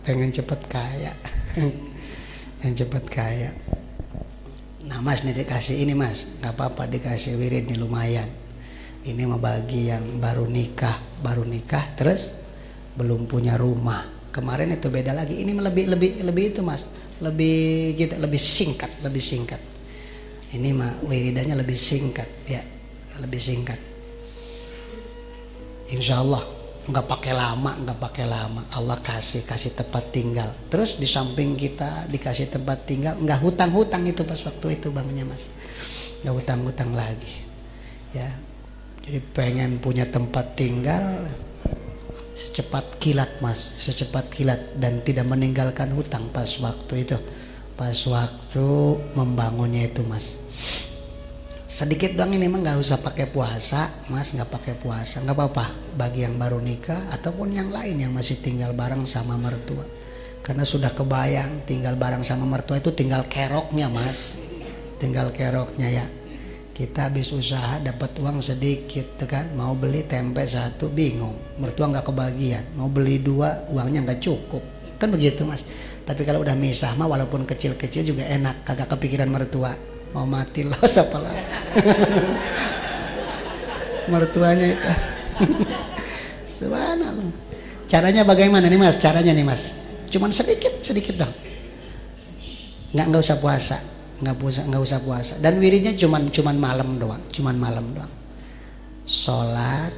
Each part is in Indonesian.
pengen cepet kaya. Yang cepet kaya. Nah mas nih dikasih ini mas, nggak apa-apa dikasih wirid nih lumayan. Ini mah bagi yang baru nikah terus belum punya rumah. Kemarin itu beda lagi. Ini lebih itu mas, lebih singkat. Ini mah wiridannya lebih singkat ya, lebih singkat. Insya Allah nggak pakai lama. Allah kasih tempat tinggal. Terus di samping kita dikasih tempat tinggal, nggak hutang itu pas waktu itu bangnya mas, nggak hutang lagi. Ya, jadi pengen punya tempat tinggal secepat kilat mas, dan tidak meninggalkan hutang pas waktu itu, pas waktu membangunnya itu mas. Sedikit dong ini mah nggak usah pakai puasa mas, nggak pakai puasa nggak apa-apa bagi yang baru nikah ataupun yang lain yang masih tinggal bareng sama mertua, karena sudah kebayang tinggal bareng sama mertua itu tinggal keroknya mas, tinggal keroknya ya. Kita habis usaha dapat uang sedikit kan, mau beli tempe satu bingung, mertua nggak kebagian, mau beli dua uangnya nggak cukup kan begitu mas. Tapi kalau udah misah mah walaupun kecil-kecil juga enak, kagak kepikiran mertua. Mau mati loh apalah. Mertuanya itu. Subhanallah. Caranya bagaimana nih mas? Caranya nih mas, cuman sedikit dong. Nggak usah puasa, nggak usah puasa. Dan wiridnya cuman malam doang. Sholat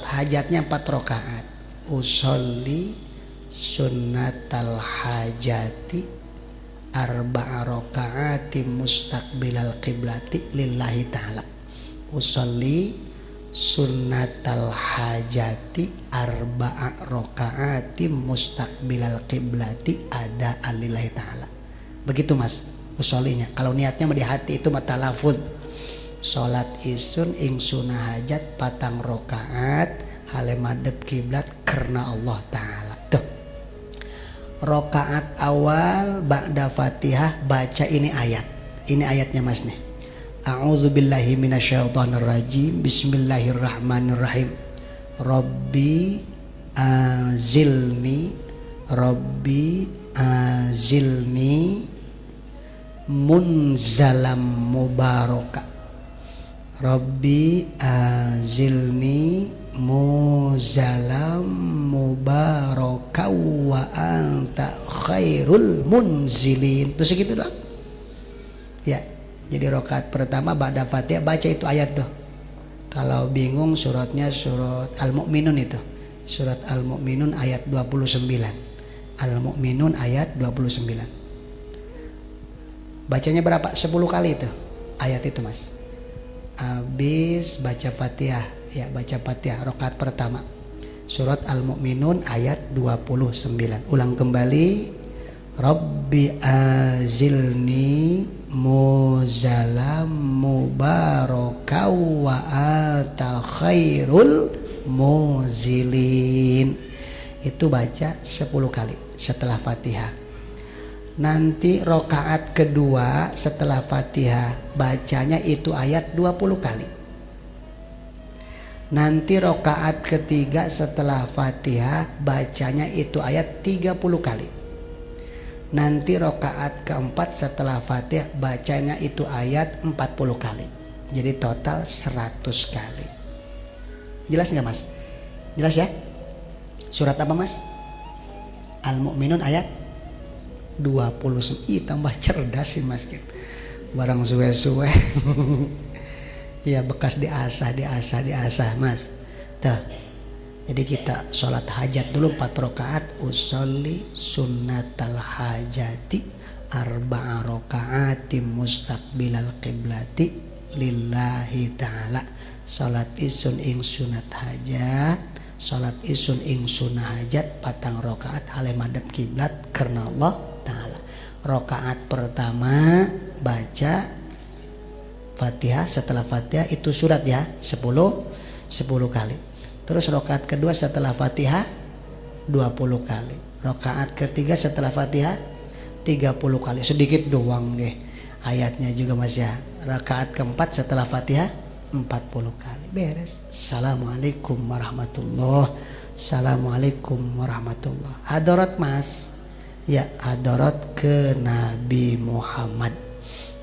hajatnya 4 rakaat. Usolli sunnatal hajati arba'a raka'ati mustaqbilal qiblati lillahi ta'ala. Usolli sunnatal hajati arba'a raka'ati mustaqbilal qiblati ada lillahi ta'ala. Begitu mas usollinya. Kalau niatnya di hati itu mata lafud. Salat isun ing sunah hajat 4 rakaat hale madhep kiblat karena Allah ta'ala. Rokaat awal ba'da Fatihah baca ini ayatnya mas nih. A'udzubillahi minasyaitonirrajim. Bismillahirrahmanirrahim. Rabbi azilni munzalam mubaraka. Rabbi azilni muzalam mubaraka wa anta khairul munzilin. Terus segitu doang ya. Jadi rakaat pertama ba'da Fatihah baca itu ayat tuh. Kalau bingung suratnya surat Al-Mu'minun itu. Surat Al-Mu'minun ayat 29. Al-Mu'minun ayat 29. Bacanya berapa? 10 kali itu ayat itu mas. Habis baca Fatihah ya, baca Fatihah rakaat pertama surat Al-Mu'minun ayat 29. Ulang kembali. Rabbi azilni muzalam mubaraka wa anta khairul muzilin. Itu baca 10 kali setelah Fatihah. Nanti rakaat kedua setelah Fatihah bacanya itu ayat 20 kali. Nanti rakaat ketiga setelah Fatihah bacanya itu ayat 30 kali. Nanti rakaat keempat setelah Fatihah bacanya itu ayat 40 kali. Jadi total 100 kali. Jelas nggak mas? Jelas ya? Surat apa mas? Al-Mu'minun ayat 20. Ih, tambah cerdas sih mas. Barang suwe-suwe. Ya bekas diasah mas. Tuh. Jadi kita sholat hajat dulu 4 rakaat. Usolli sunnatal hajati arba'a rakaati mustaqbilal qiblati lillahi ta'ala. Sholat isun ing sunat hajat. Sholat isun ing sunah hajat 4 rakaat hale madhep kiblat karena Allah ta'ala. Rakaat pertama baca Fatihah, setelah Fatihah itu surat ya 10 kali. Terus rakaat kedua setelah Fatihah 20 kali. Rakaat ketiga setelah Fatihah 30 kali. Sedikit doang deh ayatnya juga mas ya. Rakaat keempat setelah Fatihah 40 kali. Beres. Assalamualaikum warahmatullahi Assalamualaikum warahmatullah. Hadarat mas, ya hadarat ke Nabi Muhammad,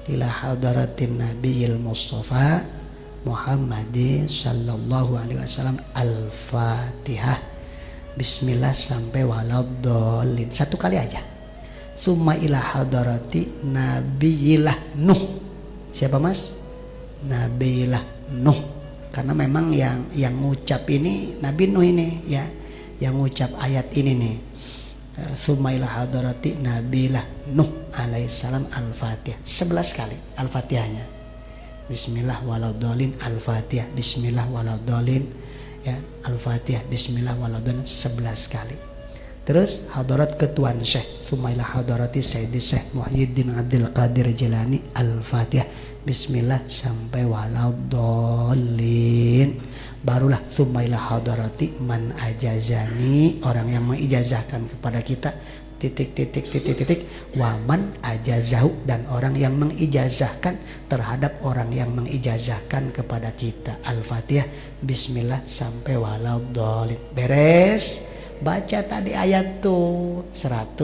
ila hadaratin Nabiyil Mustafa Muhammadi sallallahu alaihi wasallam. Al-Fatihah. Bismillah sampai waladhdallin. Satu kali aja. Summa ila hadarati Nabiyillah Nuh. Siapa mas? Nabiyillah Nuh. Karena memang yang ngucap ini Nabi Nuh ini ya, yang ngucap ayat ini nih. Summa ila hadarati Nabiyillah Nuh alaihissalam. Al-Fatihah 11 kali Al-Fatihahnya. Bismillah waladhdallin. Al-Fatihah. Bismillah waladhdallin. Ya, Al-Fatihah. Bismillah waladhdallin 11 kali. Terus hadarat ketuan Syekh, sumailah hadarati Sayyidi Syekh Muhyiddin Abdul Qadir Jilani. Al-Fatihah. Bismillah sampai waladhdallin. Barulah sumailah hadarati man ajazani, orang yang mengijazahkan kepada kita, titik waman ajazahu, dan orang yang mengijazahkan terhadap orang yang mengijazahkan kepada kita. Al-Fatihah. Bismillah sampai waladhdallin. Beres. Baca tadi ayat tuh 100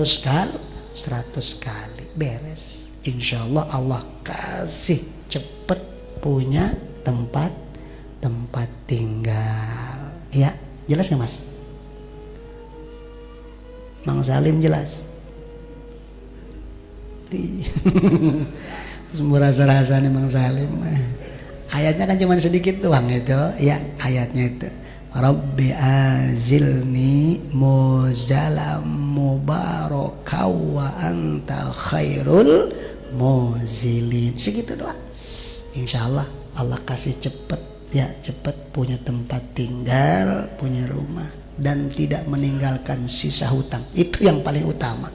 kali beres. Insya Allah Allah kasih cepet punya tempat tinggal. Ya, jelas nggak mas? Mang Salim jelas? Semua rasa nih Mang Salim. Ayatnya kan cuma sedikit doang itu. Ya, ayatnya itu. Rabbi azilni muzalam mubarakaw wa anta khairul muzilin. Segitu doang. Insya Allah Allah kasih cepet ya, cepet punya tempat tinggal, punya rumah, dan tidak meninggalkan sisa hutang. Itu yang paling utama.